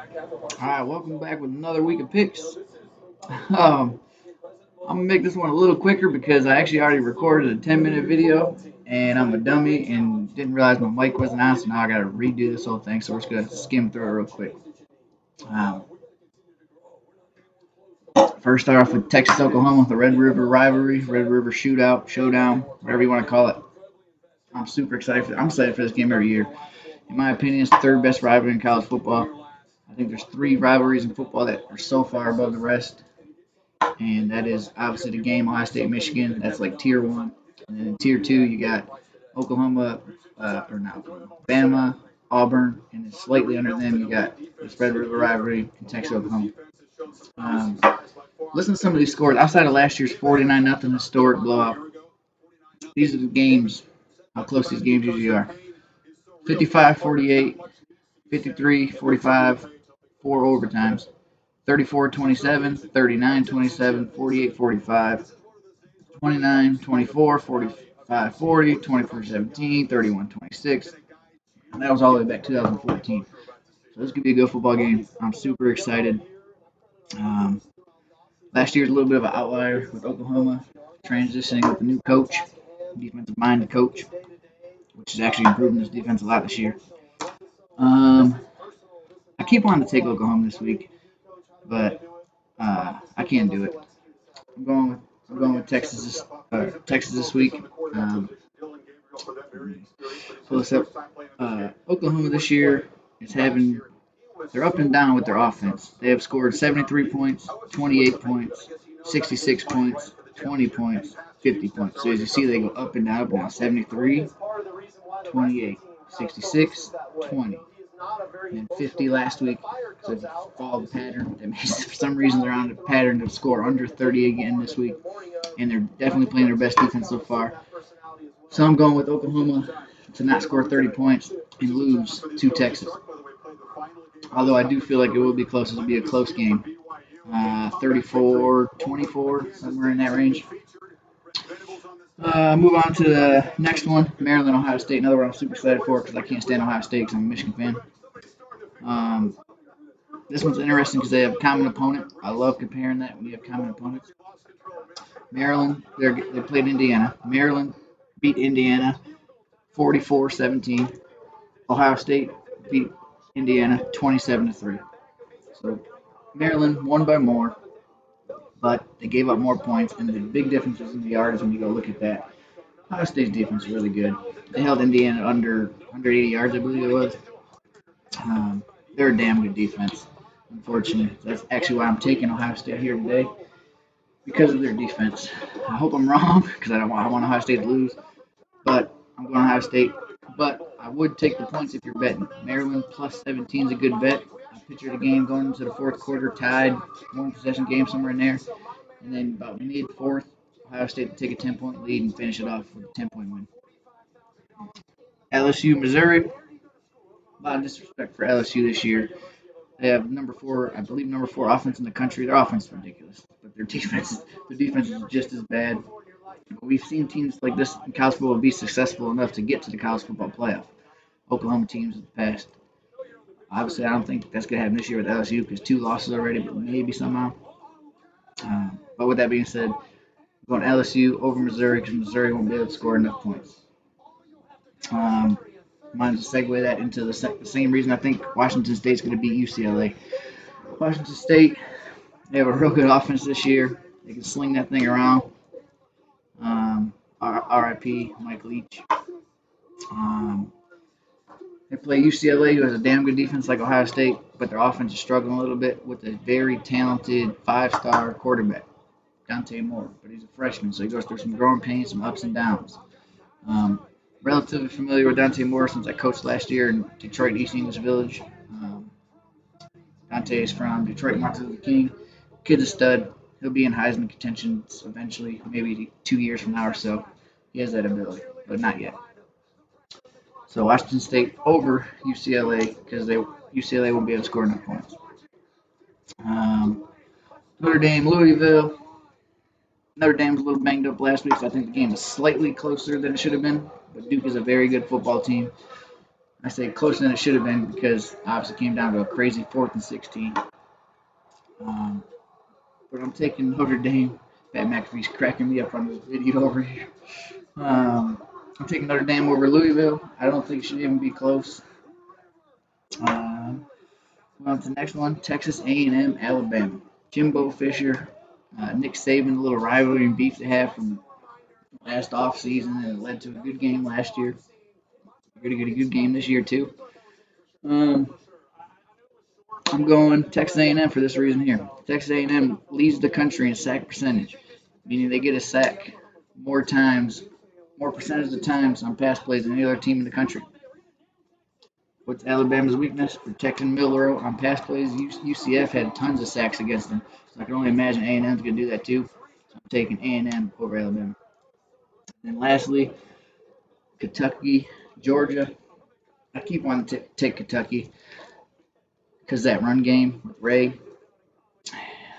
Alright, welcome back with another week of picks. Um, I'm gonna make this one a little quicker because I actually already recorded a 10-minute video and I'm a dummy and didn't realize my mic wasn't on, so now I gotta redo this whole thing. So we're just gonna skim through it real quick. Um, First, start off with Texas Oklahoma, the Red River rivalry, Red River shootout, showdown, whatever you want to call it. I'm super excited. I'm excited for this game every year. In my opinion, it's the third best rivalry in college football. I think there's three rivalries in football that are so far above the rest, and that is obviously the game Ohio State Michigan. That's like tier one, and then in tier two you got Oklahoma, or not Oklahoma, Bama, Auburn, and then slightly under them you got this Red River rivalry in Texas Oklahoma. Um, Listen to some of these scores outside of last year's 49-0 historic blowout. These are the games, how close these games usually are. 55-48, 53-45, four overtimes. 34-27, 39-27, 48-45, 29-24, 45-40, 24-17, 31-26. And that was all the way back to 2014. So this could be a good football game. I'm super excited. Um, Last year's a little bit of an outlier with Oklahoma transitioning with a new coach, defensive minded coach, which is actually improving this defense a lot this year. Um, I keep wanting to take Oklahoma this week, but I can't do it. I'm going with Texas this week. Pull this up. Oklahoma this year is having they're up and down with their offense. They have scored 73 points, 28 points, 66 points, 20 points, 50 points. So as you see, they go up and down, 73, 28, 66, 20, and 50 last week. So if you follow the pattern, that means for some reason they're on the pattern to score under 30 again this week, and they're definitely playing their best defense so far. So I'm going with Oklahoma to not score 30 points and lose to Texas. Although I do feel like it will be close. It'll be a close game. 34-24, somewhere in that range. Move on to the next one, Maryland, Ohio State. Another one I'm super excited for because I can't stand Ohio State because I'm a Michigan fan. This one's interesting because they have a common opponent. I love comparing that when you have common opponents. Maryland, they played Indiana. Maryland beat Indiana 44-17. Ohio State beat Indiana 27-3. So Maryland won by more, but they gave up more points, and the big difference was in the yards when you go look at that. Ohio State's defense is really good. They held Indiana under 180 yards, I believe it was. They're a damn good defense. Unfortunately, that's actually why I'm taking Ohio State here today because of their defense. I hope I'm wrong because I want Ohio State to lose, but I'm going Ohio State. But I would take the points if you're betting. Maryland plus 17 is a good bet. I picture the game going into the fourth quarter tied, one possession game somewhere in there, and then about mid fourth, Ohio State to take a 10-point lead and finish it off with a 10-point win. LSU, Missouri. A lot of disrespect for LSU this year. They have number four, I believe, number four offense in the country. Their offense is ridiculous, but their defense is just as bad. We've seen teams like this in college football be successful enough to get to the college football playoff. Oklahoma teams in the past. Obviously, I don't think that's going to happen this year with LSU because two losses already, but maybe somehow. But with that being said, I'm going LSU over Missouri because Missouri won't be able to score enough points. Might just segue that into the same reason I think Washington State's going to beat UCLA. Washington State, they have a real good offense this year. They can sling that thing around. RIP Mike Leach. They play UCLA, who has a damn good defense like Ohio State, but their offense is struggling a little bit with a very talented five-star quarterback, Dante Moore. But he's a freshman, so he goes through some growing pains, some ups and downs. Relatively familiar with Dante Moore since I coached last year in Detroit East English Village. Dante is from Detroit Martin Luther King. Kid's a stud. He'll be in Heisman contention eventually, maybe 2 years from now or so. He has that ability, but not yet. So Washington State over UCLA because UCLA won't be able to score enough points. Notre Dame, Louisville. Notre Dame's a little banged up last week, so I think the game is slightly closer than it should have been. But Duke is a very good football team. I say closer than it should have been because obviously it came down to a crazy 4th and 16. But I'm taking Notre Dame. Pat McAfee's cracking me up on this video over here. I'm taking Notre Dame over Louisville. I don't think it should even be close. On to the next one, Texas A&M, Alabama. Jimbo Fisher, Nick Saban, a little rivalry and beef they have from last offseason, and it led to a good game last year. We're going to get a good game this year, too. I'm going Texas A&M for this reason here. Texas A&M leads the country in sack percentage, meaning they get a sack more percentage of times on pass plays than any other team in the country. What's Alabama's weakness? Protecting Milroe on pass plays. UCF had tons of sacks against them, so I can only imagine A&M's going to do that too. So I'm taking A&M over Alabama. And lastly, Kentucky, Georgia. I keep wanting to take Kentucky because that run game with Ray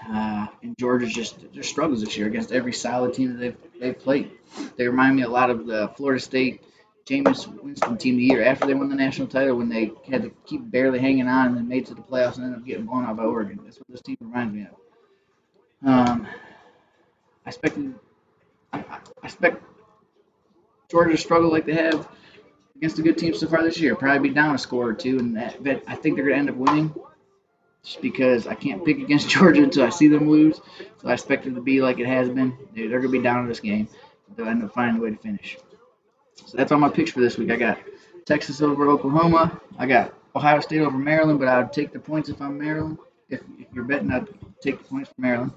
and Georgia's just struggles this year against every solid team that they've played. They remind me a lot of the Florida State Jameis Winston team the year after they won the national title when they had to keep barely hanging on and then made it to the playoffs and ended up getting blown out by Oregon. That's what this team reminds me of. I expect Georgia to struggle like they have against the good teams so far this year. Probably be down a score or two, and but I think they're going to end up winning just because I can't pick against Georgia until I see them lose. So I expect it to be like it has been. They're going to be down in this game. They'll end up finding a way to finish. So that's all my picks for this week. I got Texas over Oklahoma. I got Ohio State over Maryland, but I would take the points if I'm Maryland. If you're betting, I'd take the points for Maryland.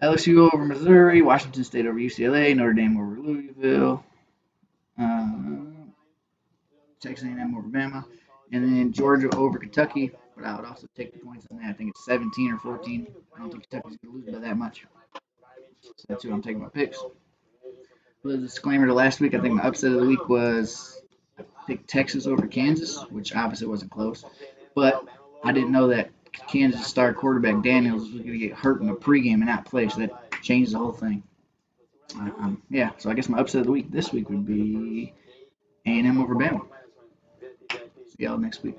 LSU over Missouri. Washington State over UCLA. Notre Dame over Louisville. Texas A&M over Bama. And then Georgia over Kentucky. But I would also take the points on that. I think it's 17 or 14. I don't think Kentucky's going to lose by that much. So that's who I'm taking my picks. With a disclaimer to last week, I think my upset of the week was I picked Texas over Kansas, which obviously wasn't close. But I didn't know that Kansas star quarterback Daniels was going to get hurt in the pregame and not play, so that changed the whole thing. So I guess my upset of the week this week would be A&M over Bama. See y'all next week.